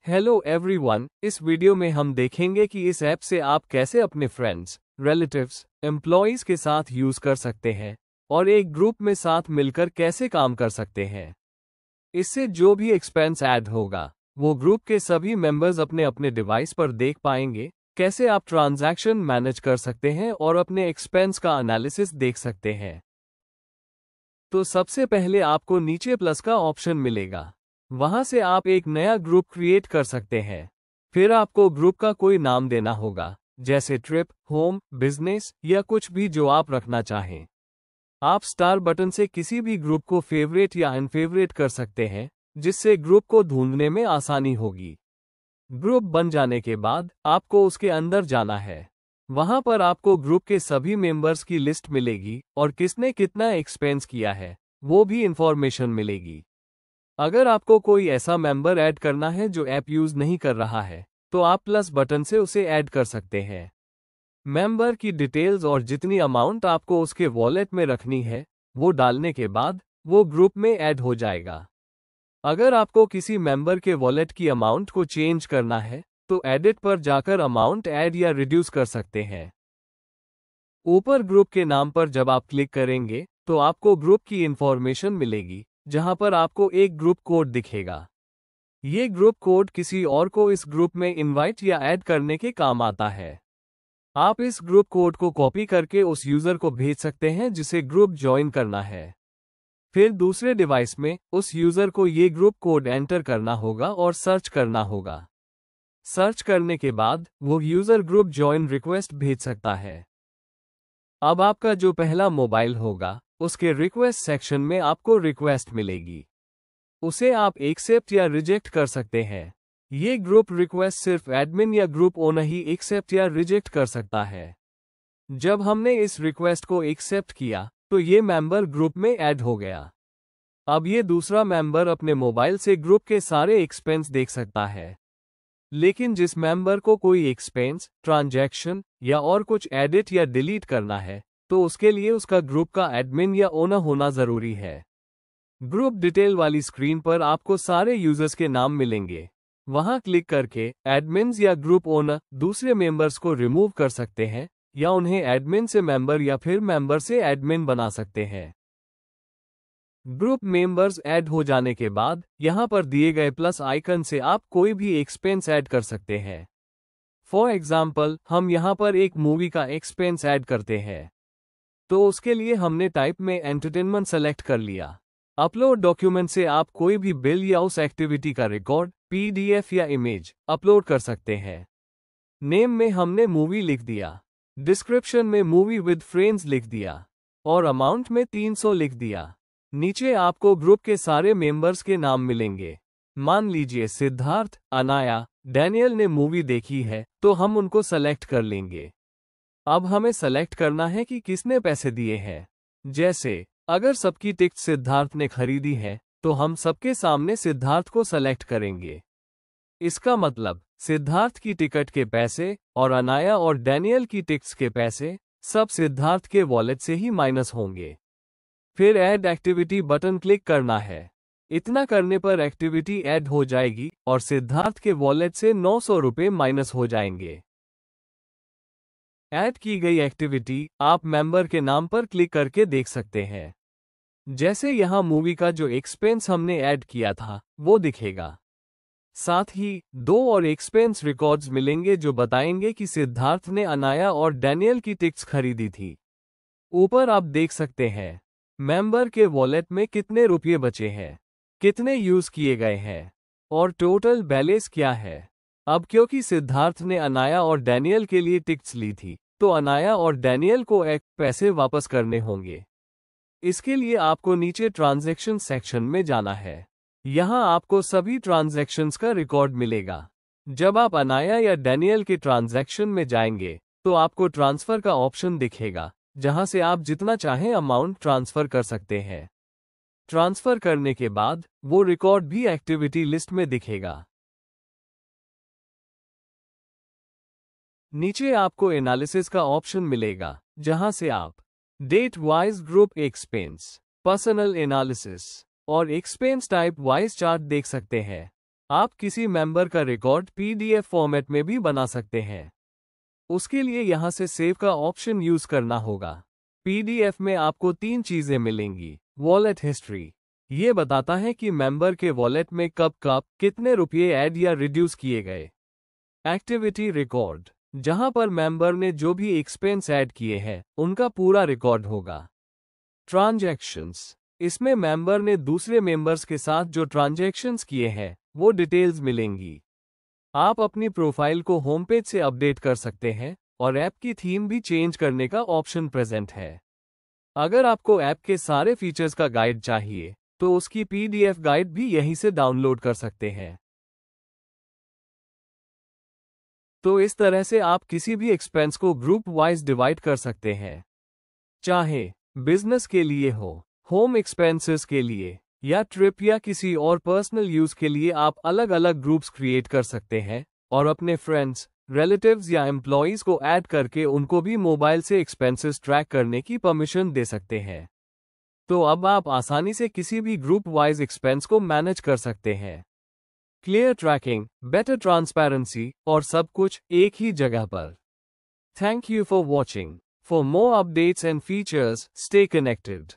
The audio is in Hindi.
हेलो एवरीवन, इस वीडियो में हम देखेंगे कि इस ऐप से आप कैसे अपने फ्रेंड्स, रिलेटिव्स, एम्प्लॉइज के साथ यूज कर सकते हैं और एक ग्रुप में साथ मिलकर कैसे काम कर सकते हैं। इससे जो भी एक्सपेंस ऐड होगा वो ग्रुप के सभी मेंबर्स अपने अपने डिवाइस पर देख पाएंगे। कैसे आप ट्रांजैक्शन मैनेज कर सकते हैं और अपने एक्सपेंस का एनालिसिस देख सकते हैं। तो सबसे पहले आपको नीचे प्लस का ऑप्शन मिलेगा, वहां से आप एक नया ग्रुप क्रिएट कर सकते हैं। फिर आपको ग्रुप का कोई नाम देना होगा, जैसे ट्रिप, होम, बिजनेस या कुछ भी जो आप रखना चाहें। आप स्टार बटन से किसी भी ग्रुप को फेवरेट या अनफेवरेट कर सकते हैं, जिससे ग्रुप को ढूंढने में आसानी होगी। ग्रुप बन जाने के बाद आपको उसके अंदर जाना है। वहां पर आपको ग्रुप के सभी मेंबर्स की लिस्ट मिलेगी और किसने कितना एक्सपेंस किया है वो भी इंफॉर्मेशन मिलेगी। अगर आपको कोई ऐसा मेंबर ऐड करना है जो ऐप यूज नहीं कर रहा है, तो आप प्लस बटन से उसे ऐड कर सकते हैं। मेंबर की डिटेल्स और जितनी अमाउंट आपको उसके वॉलेट में रखनी है वो डालने के बाद वो ग्रुप में ऐड हो जाएगा। अगर आपको किसी मेंबर के वॉलेट की अमाउंट को चेंज करना है तो एडिट पर जाकर अमाउंट ऐड या रिड्यूस कर सकते हैं। ऊपर ग्रुप के नाम पर जब आप क्लिक करेंगे तो आपको ग्रुप की इंफॉर्मेशन मिलेगी, जहां पर आपको एक ग्रुप कोड दिखेगा। ये ग्रुप कोड किसी और को इस ग्रुप में इनवाइट या ऐड करने के काम आता है। आप इस ग्रुप कोड को कॉपी करके उस यूजर को भेज सकते हैं जिसे ग्रुप ज्वाइन करना है। फिर दूसरे डिवाइस में उस यूजर को ये ग्रुप कोड एंटर करना होगा और सर्च करना होगा। सर्च करने के बाद वो यूजर ग्रुप ज्वाइन रिक्वेस्ट भेज सकता है। अब आपका जो पहला मोबाइल होगा उसके रिक्वेस्ट सेक्शन में आपको रिक्वेस्ट मिलेगी। उसे आप एक्सेप्ट या रिजेक्ट कर सकते हैं। ये ग्रुप रिक्वेस्ट सिर्फ एडमिन या ग्रुप ओनर ही एक्सेप्ट या रिजेक्ट कर सकता है। जब हमने इस रिक्वेस्ट को एक्सेप्ट किया तो ये मेंबर ग्रुप में ऐड हो गया। अब ये दूसरा मेंबर अपने मोबाइल से ग्रुप के सारे एक्सपेंस देख सकता है। लेकिन जिस मेंबर को कोई एक्सपेंस, ट्रांजैक्शन या और कुछ एडिट या डिलीट करना है तो उसके लिए उसका ग्रुप का एडमिन या ओनर होना जरूरी है। ग्रुप डिटेल वाली स्क्रीन पर आपको सारे यूजर्स के नाम मिलेंगे। वहां क्लिक करके एडमिन्स या ग्रुप ओनर दूसरे मेंबर्स को रिमूव कर सकते हैं या उन्हें एडमिन से मेंबर या फिर मेंबर से एडमिन बना सकते हैं। ग्रुप मेंबर्स ऐड हो जाने के बाद यहां पर दिए गए प्लस आइकन से आप कोई भी एक्सपेंस ऐड कर सकते हैं। फॉर एग्जाम्पल, हम यहां पर एक मूवी का एक्सपेंस ऐड करते हैं, तो उसके लिए हमने टाइप में एंटरटेनमेंट सेलेक्ट कर लिया। अपलोड डॉक्यूमेंट से आप कोई भी बिल या उस एक्टिविटी का रिकॉर्ड, पीडीएफ या इमेज अपलोड कर सकते हैं। नेम में हमने मूवी लिख दिया, डिस्क्रिप्शन में मूवी विद फ्रेंड्स लिख दिया और अमाउंट में 300 लिख दिया। नीचे आपको ग्रुप के सारे मेंबर्स के नाम मिलेंगे। मान लीजिए सिद्धार्थ, अनाया, डैनियल ने मूवी देखी है तो हम उनको सेलेक्ट कर लेंगे। अब हमें सेलेक्ट करना है कि किसने पैसे दिए हैं। जैसे अगर सबकी टिकट सिद्धार्थ ने खरीदी है तो हम सबके सामने सिद्धार्थ को सेलेक्ट करेंगे। इसका मतलब सिद्धार्थ की टिकट के पैसे और अनाया और डैनियल की टिकट्स के पैसे सब सिद्धार्थ के वॉलेट से ही माइनस होंगे। फिर ऐड एक्टिविटी बटन क्लिक करना है। इतना करने पर एक्टिविटी ऐड हो जाएगी और सिद्धार्थ के वॉलेट से 900 रुपये माइनस हो जाएंगे। ऐड की गई एक्टिविटी आप मेंबर के नाम पर क्लिक करके देख सकते हैं। जैसे यहां मूवी का जो एक्सपेंस हमने ऐड किया था वो दिखेगा। साथ ही 2 और एक्सपेंस रिकॉर्ड्स मिलेंगे जो बताएंगे कि सिद्धार्थ ने अनाया और डैनियल की टिकट्स खरीदी थी। ऊपर आप देख सकते हैं मेंबर के वॉलेट में कितने रुपये बचे हैं, कितने यूज किए गए हैं और टोटल बैलेंस क्या है। अब क्योंकि सिद्धार्थ ने अनाया और डैनियल के लिए टिकट्स ली थी तो अनाया और डैनियल को एक पैसे वापस करने होंगे। इसके लिए आपको नीचे ट्रांजैक्शन सेक्शन में जाना है। यहां आपको सभी ट्रांजैक्शंस का रिकॉर्ड मिलेगा। जब आप अनाया या डैनियल के ट्रांजैक्शन में जाएंगे तो आपको ट्रांसफर का ऑप्शन दिखेगा, जहां से आप जितना चाहें अमाउंट ट्रांसफर कर सकते हैं। ट्रांसफर करने के बाद वो रिकॉर्ड भी एक्टिविटी लिस्ट में दिखेगा। नीचे आपको एनालिसिस का ऑप्शन मिलेगा, जहां से आप date wise group expense, personal analysis और एक्सपेंस टाइप वाइज चार्ट देख सकते हैं। आप किसी मेंबर का रिकॉर्ड PDF फॉर्मेट में भी बना सकते हैं। उसके लिए यहाँ से सेव का ऑप्शन यूज करना होगा। PDF में आपको 3 चीजें मिलेंगी। वॉलेट हिस्ट्री, ये बताता है कि मेंबर के वॉलेट में कब कब कितने रुपये ऐड या रिड्यूस किए गए। एक्टिविटी रिकॉर्ड, जहां पर मेंबर ने जो भी एक्सपेंस ऐड किए हैं उनका पूरा रिकॉर्ड होगा। ट्रांजैक्शंस, इसमें मेंबर ने दूसरे मेंबर्स के साथ जो ट्रांजैक्शंस किए हैं वो डिटेल्स मिलेंगी। आप अपनी प्रोफाइल को होम पेज से अपडेट कर सकते हैं और ऐप की थीम भी चेंज करने का ऑप्शन प्रेजेंट है। अगर आपको ऐप के सारे फीचर्स का गाइड चाहिए तो उसकी PDF गाइड भी यहीं से डाउनलोड कर सकते हैं। तो इस तरह से आप किसी भी एक्सपेंस को ग्रुप वाइज डिवाइड कर सकते हैं, चाहे बिजनेस के लिए हो, होम एक्सपेंसेस के लिए, या ट्रिप या किसी और पर्सनल यूज के लिए आप अलग अलग ग्रुप्स क्रिएट कर सकते हैं और अपने फ्रेंड्स, रिलेटिव्स या एम्प्लॉयज को ऐड करके उनको भी मोबाइल से एक्सपेंसेस ट्रैक करने की परमिशन दे सकते हैं। तो अब आप आसानी से किसी भी ग्रुप वाइज एक्सपेंस को मैनेज कर सकते हैं। क्लियर ट्रैकिंग, बेटर ट्रांसपेरेंसी और सब कुछ एक ही जगह पर। Thank you for watching. For more updates and features, stay connected.